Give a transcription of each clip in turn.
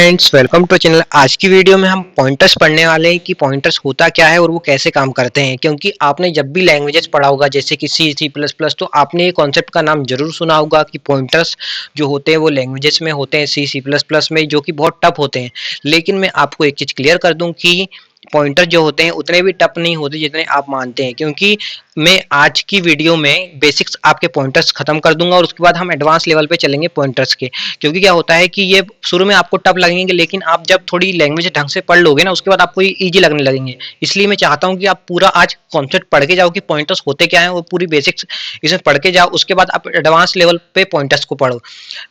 Friends, welcome to channel. आज की video में हम पॉइंटर्स पढ़ने वाले हैं कि पॉइंटर्स होता क्या है और वो कैसे काम करते हैं। क्योंकि आपने जब भी लैंग्वेजेस पढ़ा होगा जैसे कि सी सी प्लस प्लस, तो आपने ये कॉन्सेप्ट का नाम जरूर सुना होगा कि पॉइंटर्स जो होते हैं वो लैंग्वेजेस में होते हैं, सी सी प्लस प्लस में, जो कि बहुत टफ होते हैं। लेकिन मैं आपको एक चीज़ क्लियर कर दूं कि पॉइंटर जो होते हैं उतने भी टफ नहीं होते जितने आप मानते हैं। क्योंकि मैं आज की वीडियो में बेसिक्स आपके पॉइंटर्स खत्म कर दूंगा और उसके बाद हम एडवांस लेवल पे चलेंगे पॉइंटर्स के। क्योंकि क्या होता है कि ये शुरू में आपको टफ लगेंगे, लेकिन आप जब थोड़ी लैंग्वेज ढंग से पढ़ लोगे ना, उसके बाद आपको ये ईजी लगने लगेंगे। इसलिए मैं चाहता हूँ कि आप पूरा आज कॉन्सेप्ट पढ़ के जाओ कि पॉइंटर्स होते क्या है, वो पूरी बेसिक्स इसमें पढ़ के जाओ। उसके बाद आप एडवांस लेवल पे पॉइंटर्स को पढ़ो।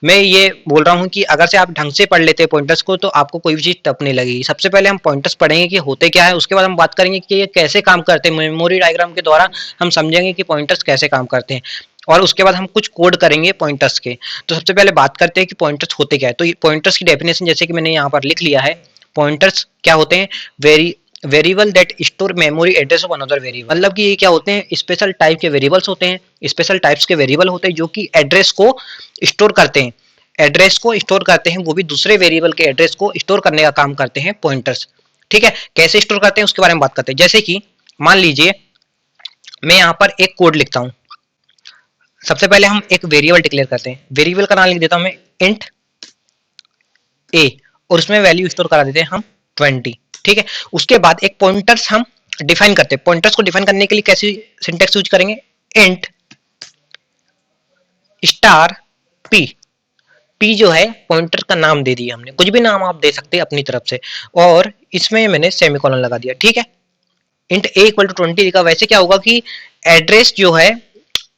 मैं ये बोल रहा हूँ कि अगर से आप ढंग से पढ़ लेते हैं पॉइंटर्स को, तो आपको कोई भी चीज़ टफ नहीं लगेगी। सबसे पहले हम पॉइंटर्स पढ़ेंगे कि होते क्या है, उसके बाद हम बात करेंगे कि ये कैसे काम करते हैं। मेमोरी डायग्राम के द्वारा हम समझेंगे कि पॉइंटर्स कैसे काम करते हैं, और उसके बाद हम कुछ कोड करेंगे पॉइंटर्स के। तो सबसे पहले बात करते हैं कि पॉइंटर्स होते क्या है। तो पॉइंटर्स की डेफिनेशन जैसे कि मैंने यहाँ पर लिख लिया है। पॉइंटर्स क्या होते हैं? Variable that store memory address of another variable. मतलब कि ये क्या होते हैं? स्पेशल टाइप के वेरिएबल्स होते हैं, स्पेशल टाइप्स के वेरिएबल होते हैं जो कि एड्रेस को स्टोर करते हैं। एड्रेस को स्टोर करते हैं, वो भी दूसरे वेरिएबल के एड्रेस को स्टोर करने का काम करते हैं पॉइंटर्स। ठीक है, कैसे स्टोर करते हैं उसके बारे में बात करते हैं। जैसे कि मान लीजिए मैं यहाँ पर एक कोड लिखता हूँ। सबसे पहले हम एक वेरिएबल डिक्लेयर करते हैं। वेरिएबल का नाम लिख देता हूँ मैं इंट ए, और उसमें वैल्यू स्टोर करा देते हैं हम 20। ठीक है, उसके बाद एक पॉइंटर्स हम डिफाइन करते हैं। पॉइंटर्स को डिफाइन करने के लिए कैसी सिंटेक्स यूज करेंगे? Int star P. पी जो है पॉइंटर का नाम दे दिया हमने, कुछ भी नाम आप दे सकते हैं अपनी तरफ से, और इसमें मैंने सेमीकोलन लगा दिया। ठीक है, इंट ए इक्वल टू 20 लिखा। वैसे क्या होगा कि एड्रेस जो है,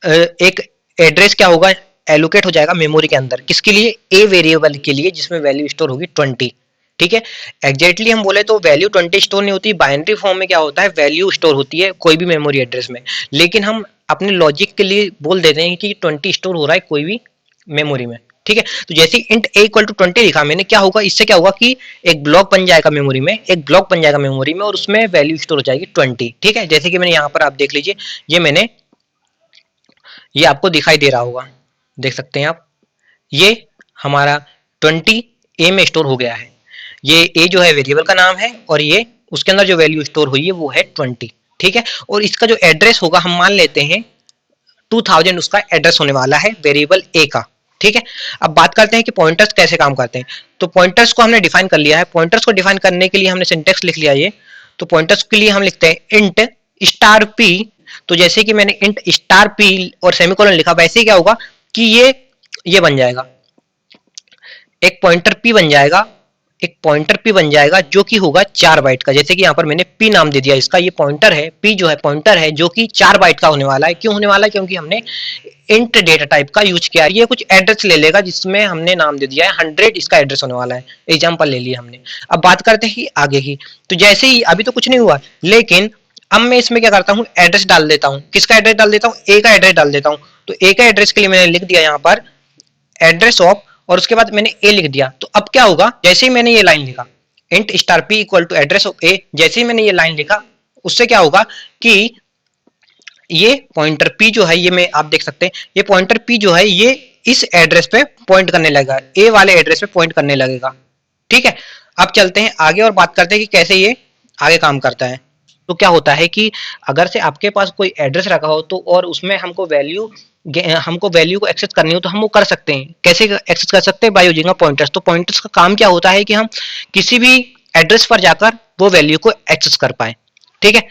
एक एड्रेस क्या होगा, एलोकेट हो जाएगा मेमोरी के अंदर। किसके लिए? ए वेरिएबल के लिए, जिसमें वैल्यू स्टोर होगी 20। ठीक है, एग्जैक्टली हम बोले तो वैल्यू 20 स्टोर नहीं होती। बाइनरी फॉर्म में क्या होता है, वैल्यू स्टोर होती है कोई भी मेमोरी एड्रेस में। लेकिन हम अपने लॉजिक के लिए बोल देते हैं कि 20 स्टोर हो रहा है कोई भी मेमोरी में। ठीक है, तो जैसे इंट ए इक्वल टू 20 लिखा मैंने, क्या होगा इससे? क्या होगा कि एक ब्लॉक बन जाएगा मेमोरी में, एक ब्लॉक बन जाएगा मेमोरी में, और उसमें वैल्यू स्टोर हो जाएगी 20। ठीक है, जैसे कि मैंने यहाँ पर, आप देख लीजिए, ये आपको दिखाई दे रहा होगा, देख सकते हैं आप। ये हमारा 20 ए में स्टोर हो गया है। ये ए जो है वेरिएबल का नाम है, और ये उसके अंदर जो वैल्यू स्टोर हुई है वो है 20। ठीक है, और इसका जो एड्रेस होगा हम मान लेते हैं 2000 उसका एड्रेस होने वाला है वेरिएबल ए का। ठीक है, अब बात करते हैं कि पॉइंटर्स कैसे काम करते हैं। तो पॉइंटर्स को हमने डिफाइन कर लिया है। पॉइंटर्स को डिफाइन करने के लिए हमने सिंटेक्स लिख लिया ये। तो पॉइंटर्स के लिए हम लिखते हैं इंट स्टार पी। तो जैसे कि मैंने इंट स्टार पी और सेमीकोलन लिखा, वैसे क्या होगा कि ये बन जाएगा, एक पॉइंटर पी बन जाएगा, एक पॉइंटर पी बन जाएगा जो कि होगा 4 बाइट का। जैसे कि यहाँ पर मैंने पी नाम दे दिया इसका। ये पॉइंटर है, पी जो है पॉइंटर है जो कि 4 बाइट का होने वाला है। क्यों होने वाला है? क्योंकि हमने इंट डेटा टाइप का यूज किया है। ये कुछ एड्रेस ले लेगा जिसमें हमने नाम दे दिया है 100, इसका एड्रेस होने वाला है। एग्जाम्पल ले लिया हमने। अब बात करते हैं आगे की। तो जैसे ही, अभी तो कुछ नहीं हुआ, लेकिन अब मैं इसमें क्या करता हूँ, एड्रेस डाल देता हूँ। किसका एड्रेस डाल देता हूँ? ए का एड्रेस डाल देता हूँ। तो ए का एड्रेस के लिए मैंने लिख दिया यहाँ पर एड्रेस ऑफ, और उसके बाद मैंने ए लिख दिया। तो अब क्या होगा, जैसे ही मैंने ये लाइन लिखा int star P equal to address of A, जैसे ही मैंने ये लाइन लिखा, उससे क्या होगा कि ये पॉइंटर पी जो है, ये मैं, आप देख सकते हैं, ये पॉइंटर पी जो है ये इस एड्रेस पे पॉइंट करने लगेगा, ए वाले एड्रेस पे पॉइंट करने लगेगा। ठीक है, अब चलते हैं आगे और बात करते हैं कि कैसे ये आगे काम करता है। तो क्या होता है कि अगर से आपके पास कोई एड्रेस रखा हो, तो और उसमें हमको वैल्यू को एक्सेस करनी हो, तो हम वो कर सकते हैं। कैसे एक्सेस कर सकते हैं? By using a pointers. तो पॉइंटर्स का काम क्या होता है कि हम किसी भी एड्रेस पर जाकर वो वैल्यू को एक्सेस कर पाए। ठीक है,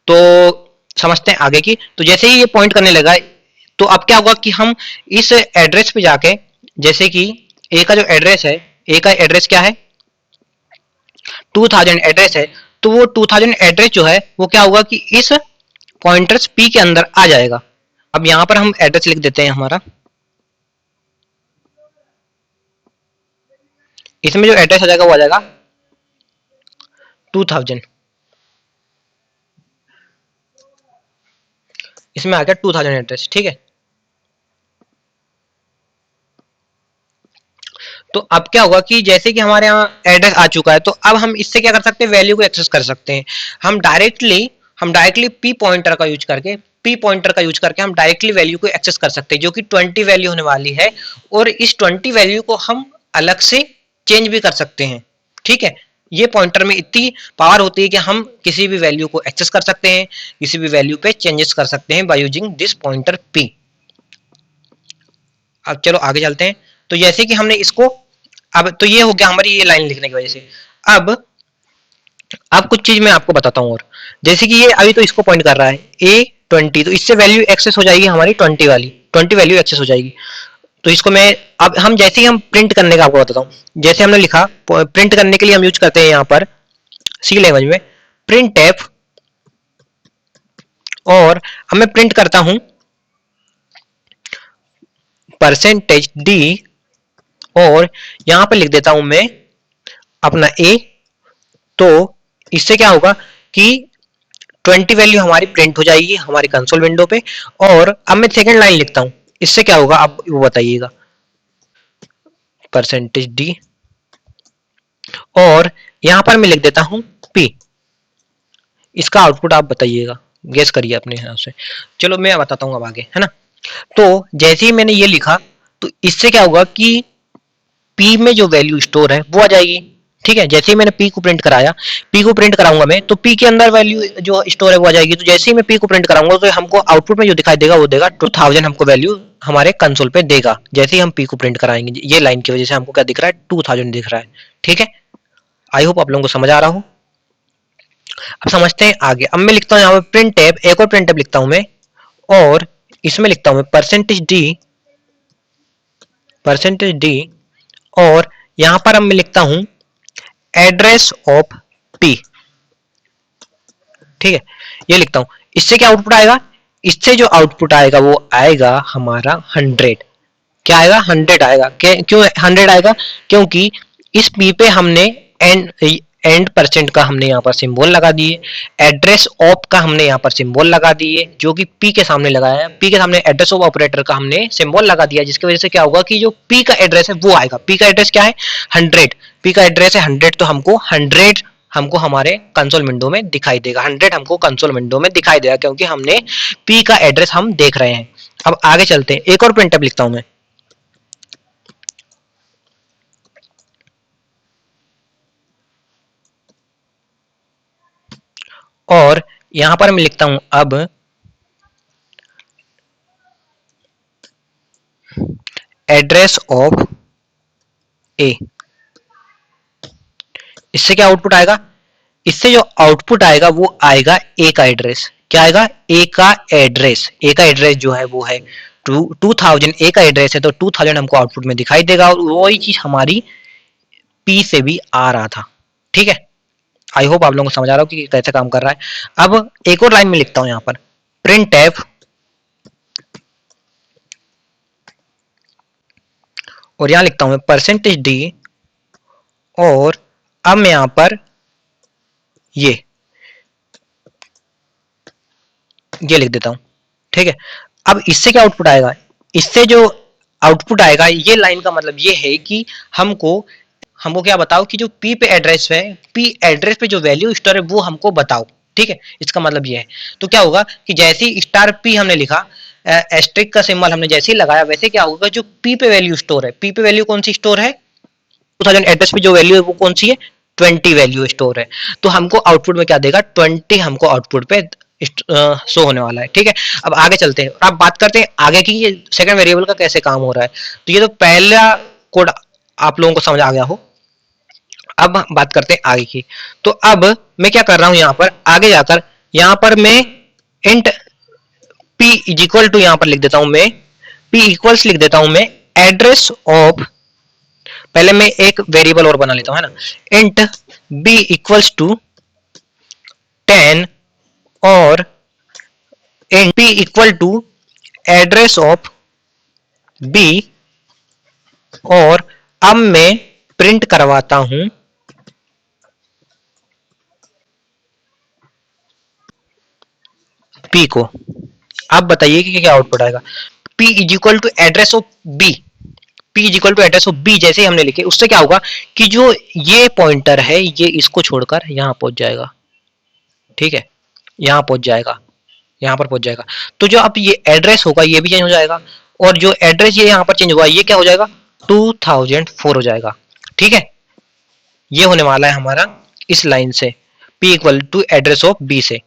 तो समझते हैं आगे की। तो जैसे ही ये पॉइंट करने लगा, तो अब क्या होगा कि हम इस एड्रेस पे जाके, जैसे कि ए का जो एड्रेस है, ए का एड्रेस क्या है, 2000 एड्रेस है, तो वो 2000 एड्रेस जो है वो क्या होगा कि इस पॉइंटर्स पी के अंदर आ जाएगा। अब यहां पर हम एड्रेस लिख देते हैं हमारा, इसमें जो एड्रेस आ जाएगा वो आ जाएगा 2000। इसमें आ गया 2000 एड्रेस। ठीक है, तो अब क्या होगा कि जैसे कि हमारे यहाँ एड्रेस आ चुका है, तो अब हम इससे क्या कर सकते हैं, वैल्यू को एक्सेस कर सकते हैं। हम डायरेक्टली पी पॉइंटर का यूज करके हम डायरेक्टली वैल्यू को एक्सेस कर सकते हैं, जो कि 20 वैल्यू होने वाली है। और इस 20 वैल्यू को हम अलग से चेंज भी कर सकते हैं। ठीक है, ये पॉइंटर में इतनी पावर होती है कि हम किसी भी वैल्यू को एक्सेस कर सकते हैं, किसी भी वैल्यू पे चेंजेस कर सकते हैं by using this pointer p। अब चलो आगे चलते हैं। तो जैसे कि हमने इसको, अब तो ये हो गया हमारी ये लाइन लिखने की वजह से। अब कुछ चीज मैं आपको बताता हूँ। और जैसे कि ये अभी तो इसको पॉइंट कर रहा है A20, तो इससे वैल्यू एक्सेस हो जाएगी हमारी 20 वाली, 20 वैल्यू एक्सेस हो जाएगी। तो इसको मैं, अब हम जैसे ही हम प्रिंट करने का आपको बताता हूँ। जैसे हमने लिखा, प्रिंट करने के लिए हम यूज करते हैं यहाँ पर सी लैंग्वेज में प्रिंट एफ, और अब मैं प्रिंट करता हूं %d, और यहां पर लिख देता हूं मैं अपना a। तो इससे क्या होगा कि 20 वैल्यू हमारी प्रिंट हो जाएगी हमारी कंसोल विंडो पे। और अब मैं सेकंड लाइन लिखता हूं, इससे क्या होगा अब वो बताइएगा। %d, और यहां पर मैं लिख देता हूं p। इसका आउटपुट आप बताइएगा, गेस करिए अपने हिसाब से। चलो मैं बताता हूं अब आगे, है ना। तो जैसे ही मैंने ये लिखा, तो इससे क्या होगा कि P में जो वैल्यू स्टोर है वो आ जाएगी। ठीक है, जैसे ही मैंने P को प्रिंट कराया, P को प्रिंट कराऊंगा मैं, तो P के अंदर वैल्यू जो स्टोर है वो आ जाएगी। तो जैसे ही मैं P को प्रिंट कराऊंगा, तो हमको आउटपुट में जो दिखाई देगा वो देगा 2000, हमको वैल्यू हमारे कंसोल पे देगा। जैसे ही हम P को प्रिंट कराएंगे, ये लाइन की वजह से हमको क्या दिख रहा है, 2000 दिख रहा है। ठीक है, आई होप आप लोगों को समझ आ रहा हो। अब समझते हैं आगे। अब मैं लिखता हूँ यहाँ पे प्रिंट टैब, एक और प्रिंट टैब लिखता हूँ मैं, और इसमें लिखता हूँ मैं %d, और यहां पर अब मैं लिखता हूं एड्रेस ऑफ P। ठीक है, ये लिखता हूं। इससे क्या आउटपुट आएगा, इससे जो आउटपुट आएगा वो आएगा हमारा 100। क्या आएगा, 100 आएगा। क्यों 100 आएगा, क्योंकि इस P पे हमने एंड एंड परसेंट का हमने यहाँ पर सिंबल लगा दिए, एड्रेस ऑफ का हमने यहाँ पर सिंबल लगा दिए जो कि P के सामने लगाया है, P के सामने एड्रेस ऑफ ऑपरेटर का हमने सिंबल लगा दिया, जिसकी वजह से क्या होगा कि जो P का एड्रेस है वो आएगा। P का एड्रेस क्या है, 100। P का एड्रेस है 100, तो हमको 100 हमको हमारे कंसोल विंडो में दिखाई देगा। 100 हमको कंसोल विंडो में दिखाई देगा क्योंकि हमने P का एड्रेस हम देख रहे हैं। अब आगे चलते हैं, एक और प्रिंटअप लिखता हूं मैं, और यहां पर मैं लिखता हूं अब एड्रेस ऑफ ए। इससे क्या आउटपुट आएगा, इससे जो आउटपुट आएगा वो आएगा ए का एड्रेस। क्या आएगा, ए का एड्रेस। ए का एड्रेस जो है वो है 2000, ए का एड्रेस है, तो 2000 हमको आउटपुट में दिखाई देगा, और वही चीज हमारी पी से भी आ रहा था। ठीक है, आई होप आप लोगों को समझ आ रहा हो कि कैसे काम कर रहा है। अब एक और लाइन में लिखता हूं यहां पर प्रिंट एफ, और यहां लिखता हूं मैं %d, और अब मैं यहां पर ये लिख देता हूं। ठीक है, अब इससे क्या आउटपुट आएगा, इससे जो आउटपुट आएगा, ये लाइन का मतलब ये है कि हमको हमको क्या बताओ कि जो P पे एड्रेस है, P एड्रेस पे जो वैल्यू स्टोर है वो हमको बताओ। ठीक है, इसका मतलब ये है। तो क्या होगा कि जैसे ही $P हमने लिखा, एस्ट्रिक का सिंबल हमने जैसे ही लगाया, वैसे क्या होगा, जो P पे वैल्यू स्टोर है, P पे वैल्यू कौन सी स्टोर है, 2000 एड्रेस पे जो वैल्यू है वो कौन सी है, 20 वैल्यू स्टोर है। तो हमको आउटपुट में क्या देगा, 20 हमको आउटपुट पे शो होने वाला है। ठीक है, अब आगे चलते हैं, अब बात करते हैं आगे की ये सेकंड वेरिएबल का कैसे काम हो रहा है। तो ये तो पहला कोड आप लोगों को समझ आ गया हो। अब बात करते हैं आगे की। तो अब मैं क्या कर रहा हूं, यहां पर आगे जाकर यहां पर मैं int p is equal to, यहां पर लिख देता हूं मैं p इक्वल्स लिख देता हूं मैं एड्रेस ऑफ, पहले मैं एक वेरिएबल और बना लेता हूं, है ना, इंट b इक्वल्स टू 10, और int p equal to address of b, और अब मैं प्रिंट करवाता हूं p को। आप बताइए कि क्या आउटपुट आएगा, p is equal to address of b, p is equal to address of b जैसे ही हमने लिखे, उससे क्या होगा कि जो ये पॉइंटर है ये इसको छोड़कर यहां पहुंच जाएगा। ठीक है, यहां पहुंच जाएगा, यहां पर पहुंच जाएगा। तो जो अब ये एड्रेस होगा ये भी चेंज हो जाएगा, और जो एड्रेस ये यहां पर चेंज हुआ ये क्या हो जाएगा, 2004 हो जाएगा। ठीक है, ये होने वाला है हमारा इस लाइन से p equal to address of b से।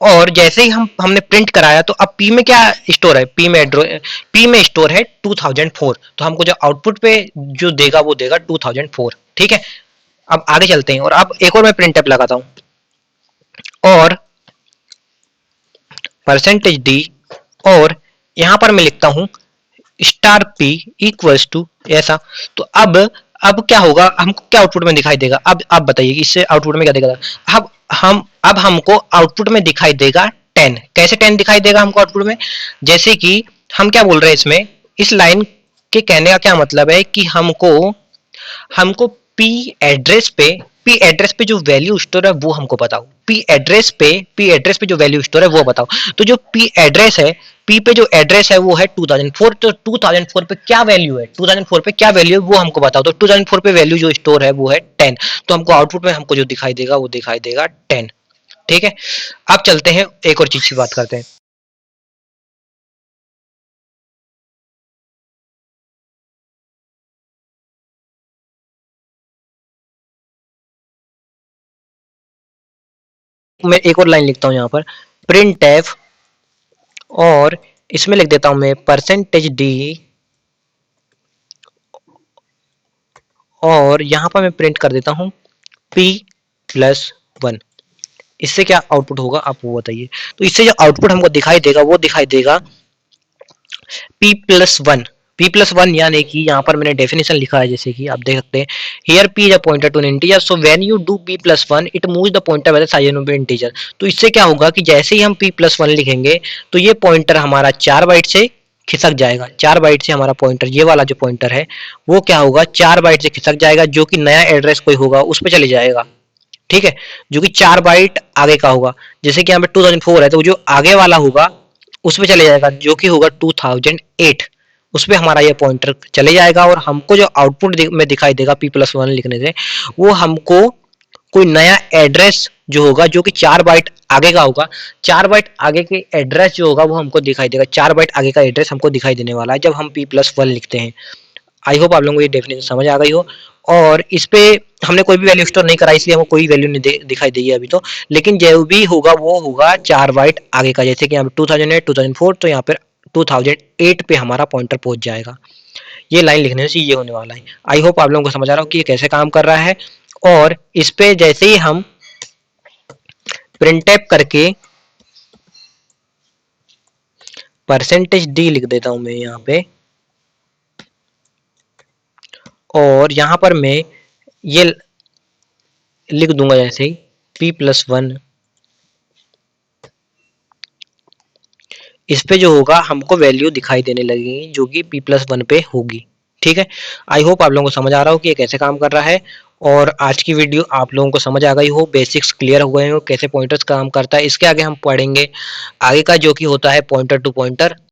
और जैसे ही हमने प्रिंट कराया तो अब p में क्या स्टोर है, p में स्टोर है 2004, तो हमको जो आउटपुट पे जो देगा वो देगा 2004। ठीक है, अब आगे चलते हैं और अब एक और मैं प्रिंट एप लगाता हूं और परसेंटेज डी, और यहां पर मैं लिखता हूं स्टार पी इक्वल्स टू ऐसा। तो अब क्या होगा, हमको क्या आउटपुट में दिखाई देगा, अब आप बताइए इससे आउटपुट में क्या देगा। अब हमको आउटपुट में दिखाई देगा 10। कैसे 10 दिखाई देगा हमको आउटपुट में, जैसे कि हम क्या बोल रहे हैं इसमें, इस लाइन के कहने का क्या मतलब है कि हमको हमको पी एड्रेस पे जो वैल्यू स्टोर है वो हमको बताओ। पी एड्रेस पे जो वैल्यू स्टोर है वो बताओ। तो जो पी एड्रेस है, पी पे जो एड्रेस है वो है 2004, तो 2004 पे क्या वैल्यू है, 2004 पे क्या वैल्यू है वो हमको बताओ। तो 2004 पे वैल्यू जो स्टोर है वो है 10, तो हमको आउटपुट में हमको जो दिखाई देगा वो दिखाई देगा 10। ठीक है, अब चलते हैं एक और चीज की बात करते हैं। मैं एक और लाइन लिखता हूँ यहाँ पर, प्रिंट एफ, और इसमें लिख देता हूं मैं परसेंटेज डी, और यहां पर मैं प्रिंट कर देता हूं p+1। इससे क्या आउटपुट होगा आप वो बताइए। तो इससे जो आउटपुट हमको दिखाई देगा वो दिखाई देगा p+1। p+1 यानी कि यहाँ पर मैंने डेफिनेशन लिखा है, जैसे कि आप देख सकते हैं, here p is a pointer to an integer, so when you do p+1 it moves the pointer by the size of integer. तो इससे क्या होगा कि जैसे ही हम p+1 लिखेंगे तो ये पॉइंटर हमारा 4 बाइट से खिसक जाएगा। 4 बाइट से हमारा पॉइंटर, ये वाला जो पॉइंटर है वो क्या होगा, 4 बाइट से खिसक जाएगा, जो कि नया एड्रेस कोई होगा उस पर चले जाएगा। ठीक है, जो कि 4 बाइट आगे का होगा। जैसे कि यहाँ पे 2004 है तो जो आगे वाला होगा उस पे चले जाएगा, जो कि होगा 2008, उस पे हमारा ये पॉइंटर चले जाएगा। और हमको जो आउटपुट में दिखाई देगा p+1 लिखने से, वो हमको कोई नया एड्रेस जो होगा जो कि 4 बाइट आगे का होगा, 4 बाइट आगे के एड्रेस जो होगा वो हमको दिखाई देगा। 4 बाइट आगे का एड्रेस हमको दिखाई देने वाला है जब हम p+1 लिखते हैं। आई होप आप लोगों को ये डेफिनेशन समझ आ गई हो। और इस पे हमने कोई भी वैल्यू स्टोर नहीं करा, इसलिए हमको कोई वैल्यू नहीं दिखाई देगी अभी तो, लेकिन जो भी होगा वो होगा 4 बाइट आगे का। जैसे कि यहाँ पे 2008 2004, तो यहाँ पे 2008 पे हमारा पॉइंटर पहुंच जाएगा। ये लाइन लिखने से ये होने वाला है। आई होप आप लोगों को समझ आ रहा हो कि ये कैसे काम कर रहा है। और इस पे जैसे ही हम प्रिंट करके परसेंटेज डी लिख देता हूं मैं यहाँ पे, और यहाँ पर मैं ये लिख दूंगा जैसे ही p+1, इस पे जो होगा हमको वैल्यू दिखाई देने लगेगी जो कि p+1 पे होगी। ठीक है, आई होप आप लोगों को समझ आ रहा हो कि ये कैसे काम कर रहा है। और आज की वीडियो आप लोगों को समझ आ गई हो, बेसिक्स क्लियर हो गए हो कैसे पॉइंटर्स काम करता है। इसके आगे हम पढ़ेंगे आगे का जो कि होता है पॉइंटर टू पॉइंटर।